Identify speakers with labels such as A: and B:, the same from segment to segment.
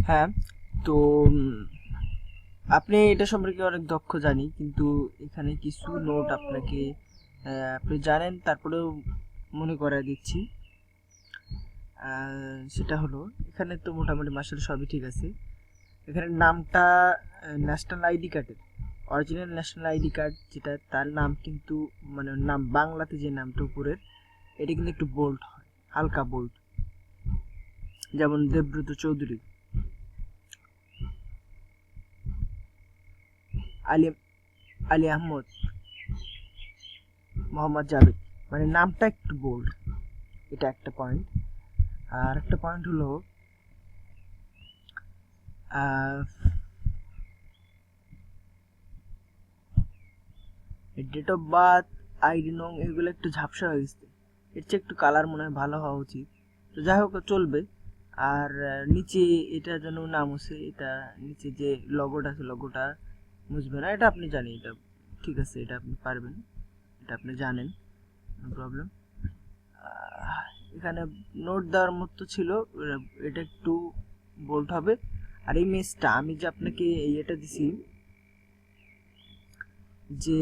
A: হ্যাঁ, তো আপনি এটা সম্পর্কে অনেক দক্ষ জানি, কিন্তু এখানে কিছু নোট আপনাকে আপনি জানেন, তারপরেও মনে করায় দিচ্ছি। সেটা হলো, এখানে তো মোটামুটি মার্শাল সবই ঠিক আছে। এখানে নামটা ন্যাশনাল আইডি কার্ডের, অরিজিনাল ন্যাশনাল আইডি কার্ড যেটা, তার নাম কিন্তু মানে নাম বাংলাতে যে নামটা উপরের, এটা কিন্তু একটু বোল্ড হয়, হালকা বোল্ড। যেমন দেবব্রত চৌধুরী, আলী আলী আহমদ, মোহাম্মদ জাভেদ, মানে নামটা একটু বোল্ড। এটা একটা পয়েন্ট। আর একটা পয়েন্ট হলো ডেট অফ বার্থ, আইডি নং, এগুলো একটু ঝাপসা হয়ে গেছে। এর চেয়ে একটু কালার মনে হয় ভালো হওয়া উচিত। তো যাই হোক, চলবে। আর নিচে এটা যেন না মুছে, এটা নিচে যে লগোটা আছে, লগোটা মুছবে না, এটা আপনি জানি, এটা ঠিক আছে, এটা আপনি পারবেন, এটা আপনি জানেন, নো প্রবলেম। এখানে নোট দেওয়ার মতো ছিল, এটা একটু বোল্ড হবে। আর এই মেজটা আমি যে আপনাকে এটা দিছি, যে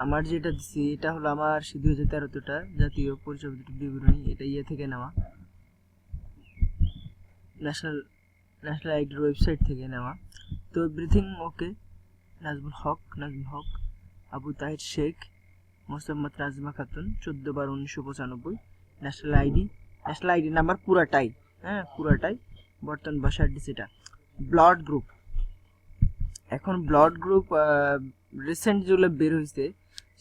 A: আমার যেটা দিছি, এটা হলো আমার 2013টা জাতীয় পরিচয়পত্র বিবরণী, এটা থেকে নেওয়া, ন্যাশনাল ন্যাশনাল আইডির ওয়েবসাইট থেকে নেওয়া। তো everything okay. Nazmul Haque, Abu Tahir Sheikh, Mosammad Rajma Khatun, 14/12/1995, national ID number পুরাটাই, হ্যাঁ পুরাটাই, বর্তমান বাসার ডিসিটা। ব্লাড গ্রুপ, এখন ব্লাড গ্রুপ রিসেন্ট যেগুলো বের হয়েছে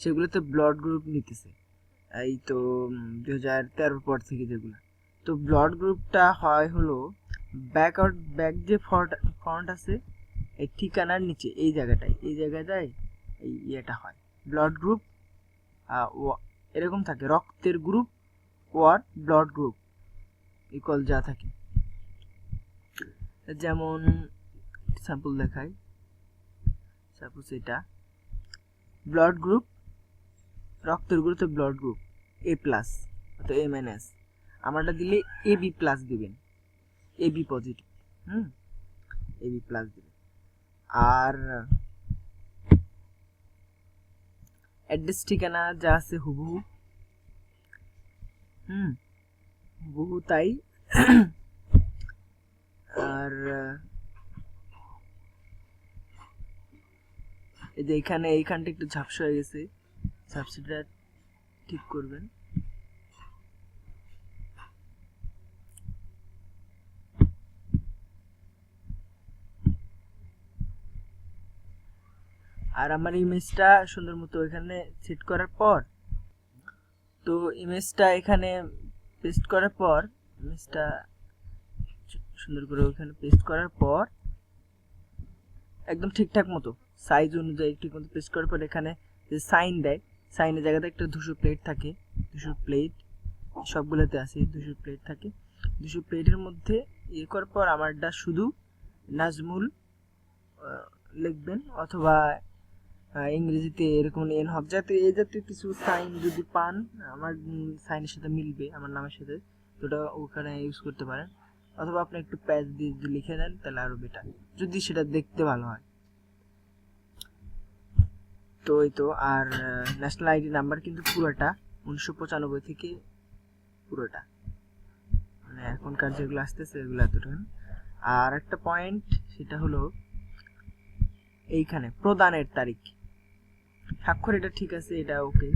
A: সেগুলোতে ব্লাড গ্রুপ নিতেছে, এই তো 2013 পর থেকে যেগুলো। তো ব্লাড গ্রুপটা হয় হলো ব্যাক যে ফন্ট আছে, এই ঠিকানার নিচে এই জায়গাটায় এই ইয়েটা হয় ব্লাড গ্রুপ। এরকম থাকে, রক্তের গ্রুপ ওর ব্লাড গ্রুপ ইকুয়াল যা থাকে। যেমন স্যাম্পল দেখাই, সাপোজ এটা ব্লাড গ্রুপ, রক্তের গ্রুপে ব্লাড গ্রুপ এ প্লাস অথবা এ মাইনাস, আমারটা দিলে এ বি প্লাস দিবেন, A B positive, A B plus দিবেন। আর অ্যাড্রেস ঠিকানা যা আছে হুবহু, হুবহু তাই। আর এই যে এইখানটা একটু ঝাপসা হয়ে গেছে, ঝাপসাটা ঠিক করবেন। আর আমার ইমেজটা সুন্দর মতো এখানে সেট করার পর, তো ইমেজটা এখানে পেস্ট করার পর, ইমেজটা সুন্দর করে ওখানে পেস্ট করার পর একদম ঠিকঠাক মতো সাইজ অনুযায়ী ঠিক মতো পেস্ট করার পর, এখানে যে সাইন দেয়, সাইনের জায়গাতে একটা 200 প্লেট থাকে, 200 প্লেট সবগুলোতে আছে, 200 প্লেট থাকে। 200 প্লেটের মধ্যে করার পর আমারটা শুধু নাজমুল লিখবেন, অথবা ইংরেজিতে এরকম এন হক, যাতে এই জাতীয় কিছু সাইন যদি পান আমার সাইনের সাথে মিলবে, আমার নামের সাথে, তো ওটা ওখানে ইউজ করতে পারেন। অথবা আপনি একটু প্যাচ দিয়ে যদি লিখে দেন তাহলে আরো বেটার, যদি সেটা দেখতে ভালো হয়। তো এই তো। আর ন্যাশনাল আইডি নাম্বার কিন্তু পুরোটা 1995 থেকে পুরোটা, মানে এখনকার যেগুলো আসতেছে এগুলো এতটা। আর একটা পয়েন্ট, সেটা হলো এইখানে প্রদানের তারিখ, স্বাক্ষর এটা ঠিক আছে, এটা ওকে।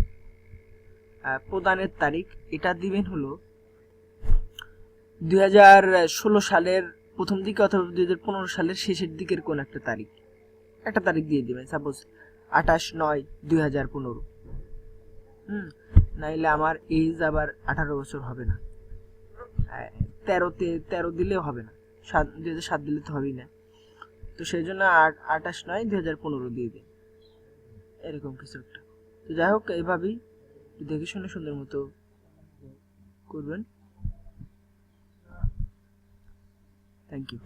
A: প্রদানের তারিখ এটা দিবেন হলো 2016 সালের প্রথম দিকে অথবা 2015 সালের শেষের দিকের কোন একটা তারিখ দিয়ে দিবেন, সাপোজ 28/9/2015। নাইলে আমার এজ আবার 18 বছর হবে না, 13 দিলেও হবে না, 2007 দিলে তো হবেই না। তো সেই জন্য 28/9/2015 দিয়ে দিন, এরকম কিছু একটা। তো যাই হোক, এইভাবেই দেখে শুনে সুন্দর মতো করবেন। Thank you.